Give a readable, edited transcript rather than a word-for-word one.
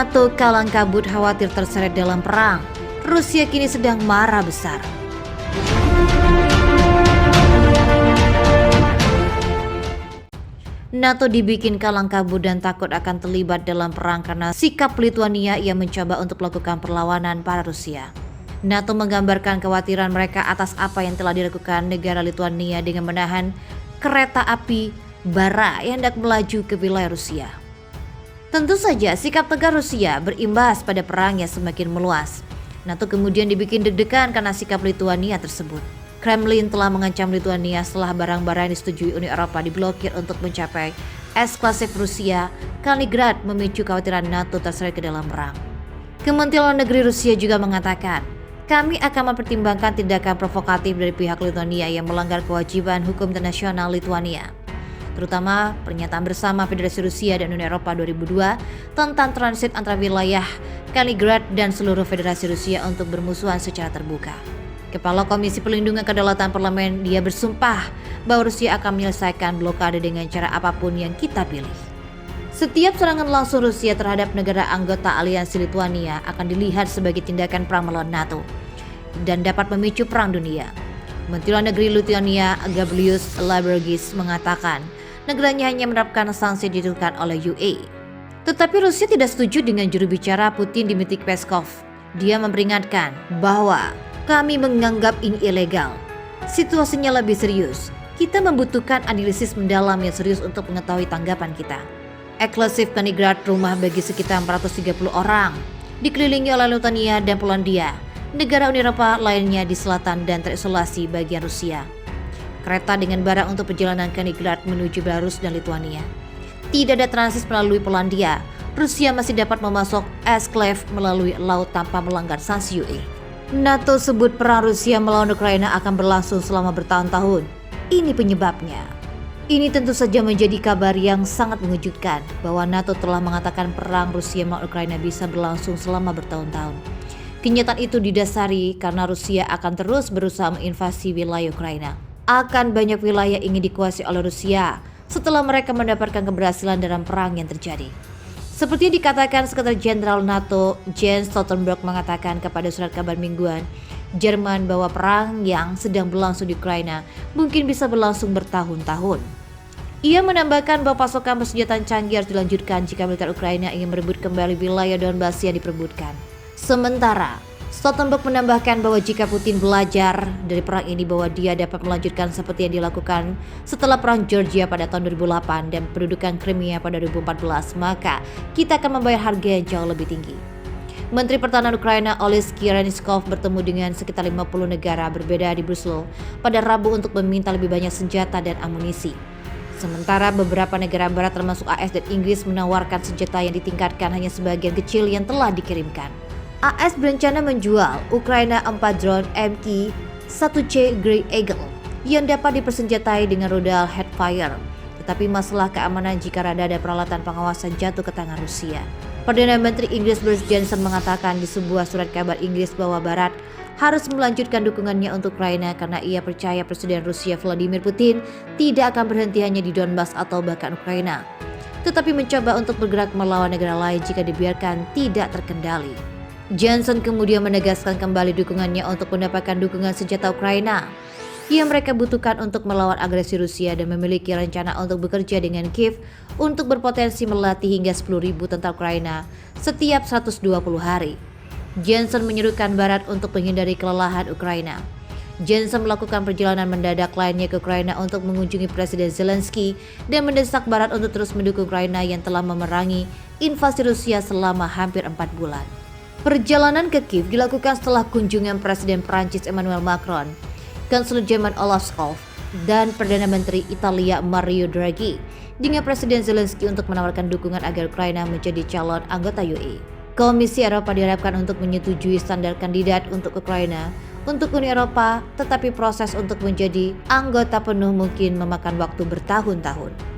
NATO kalang kabut khawatir terseret dalam perang. Rusia kini sedang marah besar. NATO dibikin kalang kabut dan takut akan terlibat dalam perang karena sikap Lituania yang mencoba untuk melakukan perlawanan pada Rusia. NATO menggambarkan kekhawatiran mereka atas apa yang telah dilakukan negara Lituania dengan menahan kereta api bara yang hendak melaju ke wilayah Rusia. Tentu saja sikap tegar Rusia berimbas pada perang yang semakin meluas. NATO kemudian dibikin deg-degan karena sikap Lituania tersebut. Kremlin telah mengancam Lituania setelah barang-barang yang disetujui Uni Eropa diblokir untuk mencapai eksklusif Rusia. Kaliningrad memicu kekhawatiran NATO terseret ke dalam perang. Kementerian Luar Negeri Rusia juga mengatakan, kami akan mempertimbangkan tindakan provokatif dari pihak Lituania yang melanggar kewajiban hukum internasional Lituania, terutama pernyataan bersama Federasi Rusia dan Uni Eropa 2002 tentang transit antara wilayah Kaliningrad dan seluruh Federasi Rusia untuk bermusuhan secara terbuka. Kepala Komisi Perlindungan Kedaulatan Parlemen, dia bersumpah bahwa Rusia akan menyelesaikan blokade dengan cara apapun yang kita pilih. Setiap serangan langsung Rusia terhadap negara anggota aliansi Lituania akan dilihat sebagai tindakan perang melawan NATO dan dapat memicu perang dunia. Menteri Luar Negeri Lituania Gabrielius Landsbergis mengatakan negaranya hanya menerapkan sanksi ditentukan oleh UE. Tetapi Rusia tidak setuju dengan juru bicara Putin Dmitry Peskov. Dia memperingatkan bahwa kami menganggap ini ilegal. Situasinya lebih serius. Kita membutuhkan analisis mendalam yang serius untuk mengetahui tanggapan kita. Eksklusif Kaliningrad rumah bagi sekitar 430 orang, dikelilingi oleh Lituania dan Polandia, negara Uni Eropa lainnya di selatan dan terisolasi bagian Rusia. Kereta dengan barang untuk perjalanan Kaliningrad menuju Belarus dan Lituania. Tidak ada transit melalui Polandia. Rusia masih dapat memasok eksklusif melalui laut tanpa melanggar sanksi UE. NATO sebut perang Rusia melawan Ukraina akan berlangsung selama bertahun-tahun. Ini penyebabnya. Ini tentu saja menjadi kabar yang sangat mengejutkan bahwa NATO telah mengatakan perang Rusia melawan Ukraina bisa berlangsung selama bertahun-tahun. Kenyataan itu didasari karena Rusia akan terus berusaha menginvasi wilayah Ukraina. Akan banyak wilayah ingin dikuasai oleh Rusia setelah mereka mendapatkan keberhasilan dalam perang yang terjadi. Seperti yang dikatakan Sekretaris Jenderal NATO Jens Stoltenberg mengatakan kepada surat kabar mingguan Jerman bahwa perang yang sedang berlangsung di Ukraina mungkin bisa berlangsung bertahun-tahun. Ia menambahkan bahwa pasokan persenjataan canggih harus dilanjutkan jika militer Ukraina ingin merebut kembali wilayah Donbas yang diperebutkan. Sementara Stoltenberg menambahkan bahwa jika Putin belajar dari perang ini bahwa dia dapat melanjutkan seperti yang dilakukan setelah perang Georgia pada tahun 2008 dan pendudukan Crimea pada 2014, maka kita akan membayar harga yang jauh lebih tinggi. Menteri Pertahanan Ukraina Oleksiy Reznikov bertemu dengan sekitar 50 negara berbeda di Brussels pada Rabu untuk meminta lebih banyak senjata dan amunisi. Sementara beberapa negara barat termasuk AS dan Inggris menawarkan senjata yang ditingkatkan hanya sebagian kecil yang telah dikirimkan. AS berencana menjual Ukraina 4 drone MQ-1C Grey Eagle yang dapat dipersenjatai dengan rudal Headfire. Tetapi masalah keamanan jika radar dan peralatan pengawasan jatuh ke tangan Rusia. Perdana Menteri Inggris Boris Johnson mengatakan di sebuah surat kabar Inggris bahwa Barat harus melanjutkan dukungannya untuk Ukraina karena ia percaya Presiden Rusia Vladimir Putin tidak akan berhenti hanya di Donbas atau bahkan Ukraina, tetapi mencoba untuk bergerak melawan negara lain jika dibiarkan tidak terkendali. Johnson kemudian menegaskan kembali dukungannya untuk mendapatkan dukungan senjata Ukraina yang mereka butuhkan untuk melawan agresi Rusia dan memiliki rencana untuk bekerja dengan Kiev untuk berpotensi melatih hingga 10.000 tentara Ukraina setiap 120 hari. Johnson menyerukan Barat untuk menghindari kelelahan Ukraina. Johnson melakukan perjalanan mendadak lainnya ke Ukraina untuk mengunjungi Presiden Zelensky dan mendesak Barat untuk terus mendukung Ukraina yang telah memerangi invasi Rusia selama hampir 4 bulan. Perjalanan ke Kiev dilakukan setelah kunjungan Presiden Prancis Emmanuel Macron, Kanselir Jerman Olaf Scholz, dan Perdana Menteri Italia Mario Draghi dengan Presiden Zelensky untuk menawarkan dukungan agar Ukraina menjadi calon anggota UE. Komisi Eropa diharapkan untuk menyetujui standar kandidat untuk Ukraina untuk Uni Eropa, tetapi proses untuk menjadi anggota penuh mungkin memakan waktu bertahun-tahun.